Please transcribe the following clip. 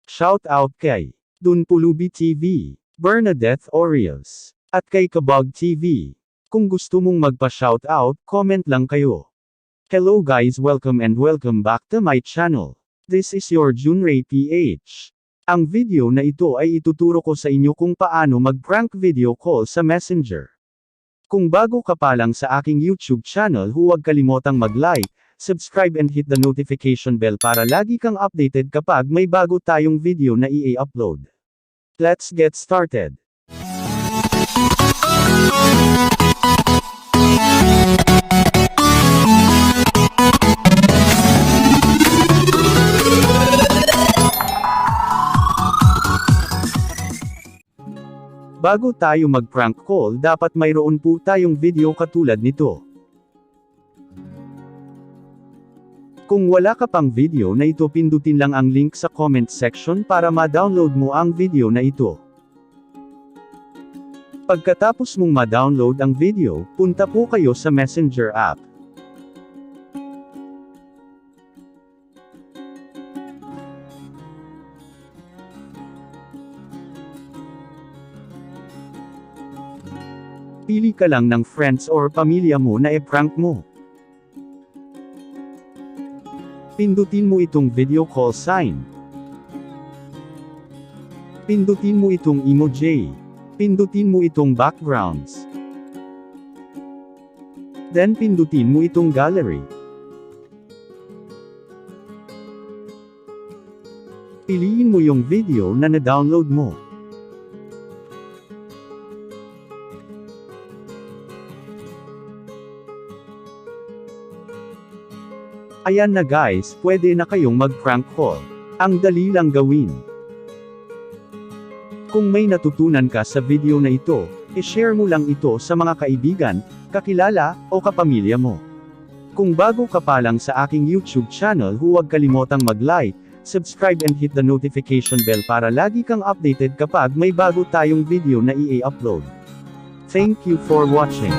Shout out kay Dun Pulubi TV, Bernadette Orios, at kay Kabog TV. Kung gusto mong magpa-shout out, comment lang kayo. Hello guys, welcome back to my channel. This is your Junray PH. Ang video na ito ay ituturo ko sa inyo kung paano mag-prank video call sa Messenger. Kung bago ka pa lang sa aking YouTube channel, huwag kalimotang mag-like, subscribe and hit the notification bell para lagi kang updated kapag may bago tayong video na i-upload. Let's get started. Bago tayo mag-prank call, dapat mayroon po tayong video katulad nito. Kung wala ka pang video na ito, pindutin lang ang link sa comment section para ma-download mo ang video na ito. Pagkatapos mong ma-download ang video, punta po kayo sa Messenger app. Pili ka lang ng friends or pamilya mo na i-prank mo. Pindutin mo itong video call sign. Pindutin mo itong emoji. Pindutin mo itong backgrounds. Then pindutin mo itong gallery. Piliin mo yung video na na-download mo. Ayan na guys, pwede na kayong mag-prank call. Ang dali lang gawin. Kung may natutunan ka sa video na ito, i-share mo lang ito sa mga kaibigan, kakilala, o kapamilya mo. Kung bago ka pa lang sa aking YouTube channel, huwag kalimotang mag-like, subscribe and hit the notification bell para lagi kang updated kapag may bago tayong video na i-upload. Thank you for watching.